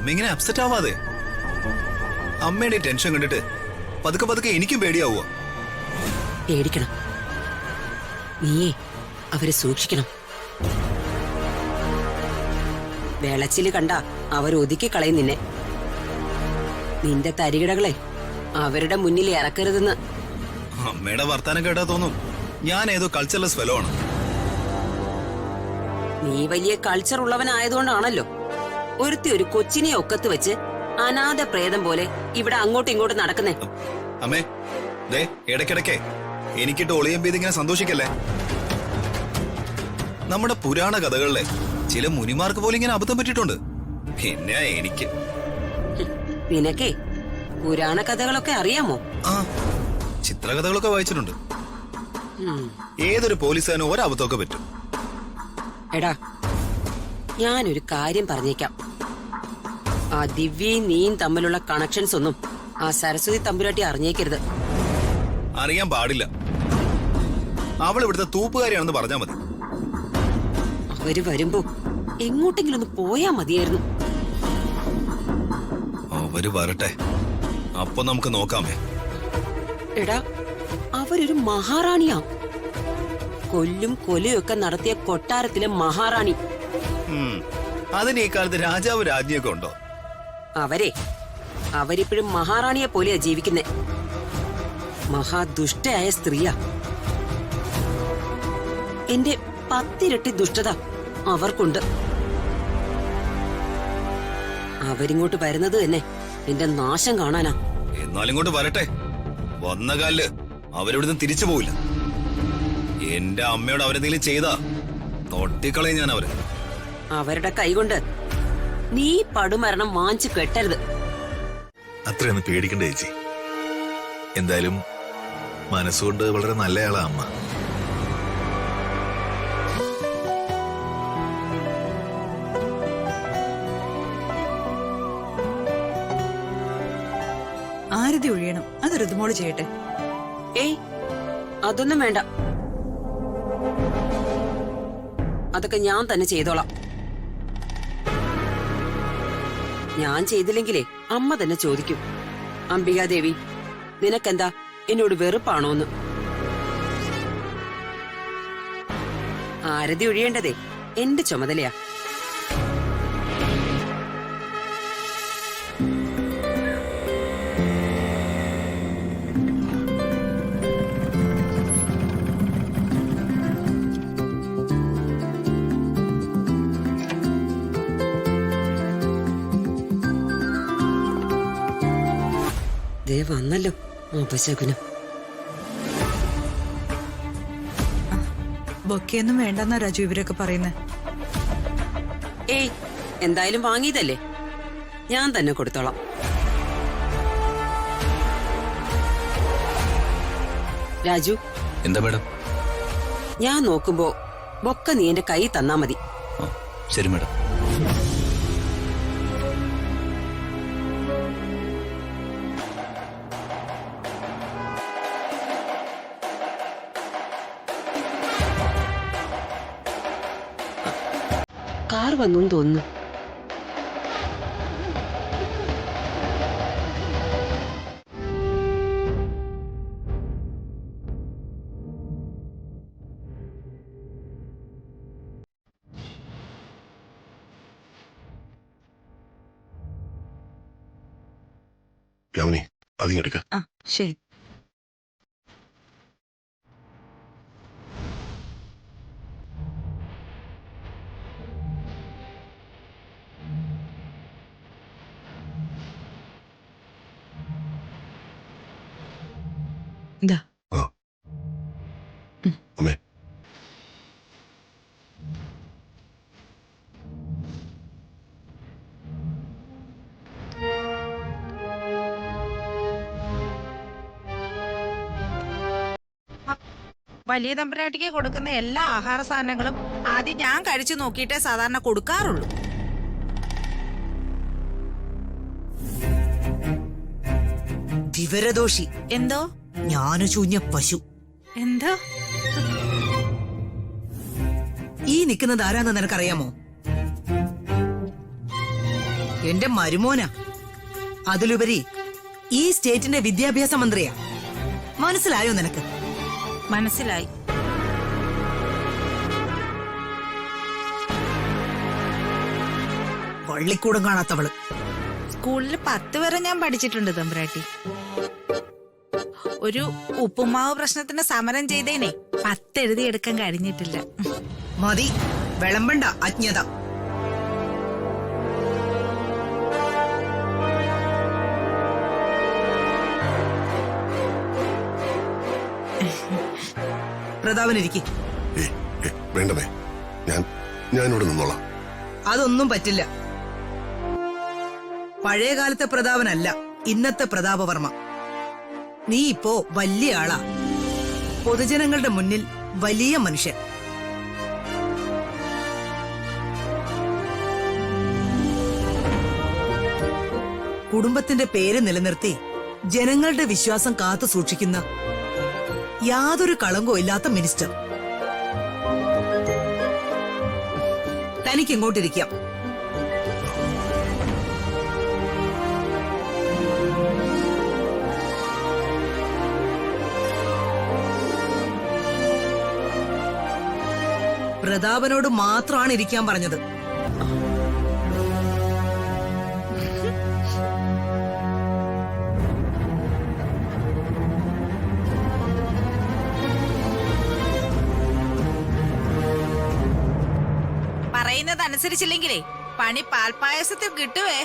അമ്മ ഇങ്ങനെ അപ്സെറ്റ് ആവാതെ. അമ്മയുടെ ടെൻഷൻ കണ്ടിട്ട് പതുക്കെ പതുക്കെ എനിക്കും പേടിയാവുക. പേടിക്കണം, നീയേ അവരെ സൂക്ഷിക്കണം. വെളച്ചില് കണ്ട അവരൊതുക്കി കളയും നിന്നെ. നിന്റെ തരികിടകളെ അവരുടെ മുന്നിൽ ഇറക്കരുതെന്ന്. അമ്മയുടെ വർത്താനം കേട്ടാ തോന്നും ഞാൻ ഏതോ കൾച്ചർലെസ് ഫെലോ ആണ്. നീ വലിയ കൾച്ചർ ഉള്ളവനായതുകൊണ്ടാണല്ലോ ഒരുത്തി ഒരു കൊച്ചിനെ ഒക്കത്ത് വെച്ച് അനാഥ പ്രേതം പോലെ ഇവിടെ അങ്ങോട്ടും ഇങ്ങോട്ടും നടക്കുന്നേ. അമ്മേ ദേ ഇടയ്ക്കിടയ്ക്ക് എനിക്കിട്ട് ഒളിയമ്പീത് ഇങ്ങനെ സന്തോഷിക്കല്ലേ. നമ്മുടെ പുരാണ കഥകളിലെ ചില മുനിമാർക്ക് പോലും ഇങ്ങനെ അബദ്ധം പറ്റിയിട്ടുണ്ട്. പിന്നെ എനിക്ക് നിനക്കേ പുരാണ കഥകളൊക്കെ അറിയാമോ? ആ ചിത്രകഥകളൊക്കെ വായിച്ചിട്ടുണ്ട്. ഏതൊരു പോലീസുകാരനും ഒരബദ്ധമൊക്കെ പറ്റും. എടാ ഞാനൊരു കാര്യം പറഞ്ഞേക്കാം. ആ ദിവ്യയും നീയും തമ്മിലുള്ള കണക്ഷൻസ് ഒന്നും ആ സരസ്വതി തമ്പുരാട്ടി അറിഞ്ഞേക്കരുത്. അറിയാൻ പാടില്ല. അവൾ ഇവിടുത്തെ തൂപ്പുകാരിയാണെന്ന് പറഞ്ഞാ മതി. അവര് വരുമ്പോ എങ്ങോട്ടെങ്കിലും ഒന്ന് പോയാ മതിയായിരുന്നു. അവര് വരട്ടെ, അപ്പൊ നമുക്ക് നോക്കാമേ. എടാ അവരൊരു മഹാറാണിയാ. കൊല്ലും കൊലയൊക്കെ നടത്തിയ കൊട്ടാരത്തിലെ മഹാറാണി. അതിന് ഈ കാലത്ത് രാജാവ് രാജ്ഞിയൊക്കെ ഉണ്ടോ? അവരിപ്പോഴും മഹാറാണിയെ പോലെയാ ജീവിക്കുന്നേ. മഹാദുഷ്ടയായ സ്ത്രീയാ. എന്റെ 10 ഇരട്ടി ദുഷ്ടത അവർക്കുണ്ട്. അവരിങ്ങോട്ട് വരുന്നത് തന്നെ എന്റെ നാശം കാണാനാ. എന്നാലും ഇങ്ങോട്ട് വരട്ടെ. വന്ന കാലില് അവരിവിടുന്ന് തിരിച്ചു പോവില്ല. എന്റെ അമ്മയോട് അവരെന്തെങ്കിലും ചെയ്താ തൊട്ടിക്കളയും ഞാൻ അവര്. അവരുടെ കൈകൊണ്ട് നീ പടുമരണം വാങ്ങിച്ചു കെട്ടരുത്. അത്രയൊന്നും പേടിക്കണ്ട ചേച്ചി. എന്തായാലും മനസ്സുകൊണ്ട് വളരെ നല്ലയാളാ അമ്മ. ആരതി ഒഴിയണം, അത് ഋതുമോള് ചെയ്യട്ടെ. ഏയ് അതൊന്നും വേണ്ട, അതൊക്കെ ഞാൻ തന്നെ ചെയ്തോളാം. ഞാൻ ചെയ്തില്ലെങ്കിലേ അമ്മ തന്നെ ചോദിക്കും, അംബികാദേവി നിനക്കെന്താ എന്നോട് വെറുപ്പാണോന്ന്. ആരതി ഒഴിയേണ്ടതേ എന്റെ ചുമതലയാ. ദേ വന്നല്ലോ അപശകുനം. ബൊക്കെയൊന്നും വേണ്ടെന്നാ രാജു ഇവരൊക്കെ പറയുന്നേ. ഏയ് എന്തായാലും വാങ്ങിയതല്ലേ, ഞാൻ തന്നെ കൊടുത്തോളാം. രാജു. എന്താ മേഡം? ഞാൻ നോക്കുമ്പോ ബൊക്ക നീ എന്റെ കൈ തന്നാ മതി. ശരി മേഡം. കാർ വന്നു തോന്നുന്നു. യാമിനി അതിങ്ങെടുക്ക. ആ ശരി. ഇതാ അമ്മേ വലിയ തമ്പുരാട്ടിക്ക് കൊടുക്കുന്ന എല്ലാ ആഹാര സാധനങ്ങളും ആദ്യം ഞാൻ കഴിച്ചു നോക്കിയിട്ടേ സാധാരണ കൊടുക്കാറുള്ളൂ. വിവരദോഷി. എന്തോ ഞാനു ചൂഞ്ഞ പശു. എന്തോ ഈ നിൽക്കുന്നത് ആരാന്ന് നിനക്കറിയാമോ? എന്റെ മരുമോനാ. അതിലുപരി ഈ സ്റ്റേറ്റിന്റെ വിദ്യാഭ്യാസ മന്ത്രിയാ. മനസ്സിലായോ നിനക്ക്? മനസ്സിലായി. പള്ളിക്കൂടം കാണാത്തവള്. സ്കൂളിൽ 10 വരെ ഞാൻ പഠിച്ചിട്ടുണ്ട് തമ്പുരാട്ടി. ഒരു ഉപ്പുമാവ് പ്രശ്നത്തിന് സമരം ചെയ്തേനെ 10 എഴുതിയെടുക്കാൻ കഴിഞ്ഞിട്ടില്ല. മതി, വിളമ്പണ്ട അജ്ഞത. പ്രതാപനിരിക്കെ. വേണ്ടമേ, ഞാനിവിടെ നിന്നോളാം. അതൊന്നും പറ്റില്ല. പഴയ കാലത്തെ പ്രതാപനല്ല ഇന്നത്തെ പ്രതാപവർമ്മ. നീ ഇപ്പോ വലിയ ആളാ, പൊതുജനങ്ങളുടെ മുന്നിൽ വലിയ മനുഷ്യൻ. കുടുംബത്തിന്റെ പേര് നിലനിർത്തി ജനങ്ങളുടെ വിശ്വാസം കാത്തു സൂക്ഷിക്കുന്ന യാതൊരു കളങ്കവും ഇല്ലാത്ത മിനിസ്റ്റർ. തനിക്ക് ഇങ്ങോട്ടിരിക്കാം. പ്രതാപനോട് മാത്രമാണ് ഇരിക്കാൻ പറഞ്ഞത്. പറയുന്നത് അനുസരിച്ചില്ലെങ്കിലേ പണി പാൽപായസത്തിൽ കിട്ടുവേ.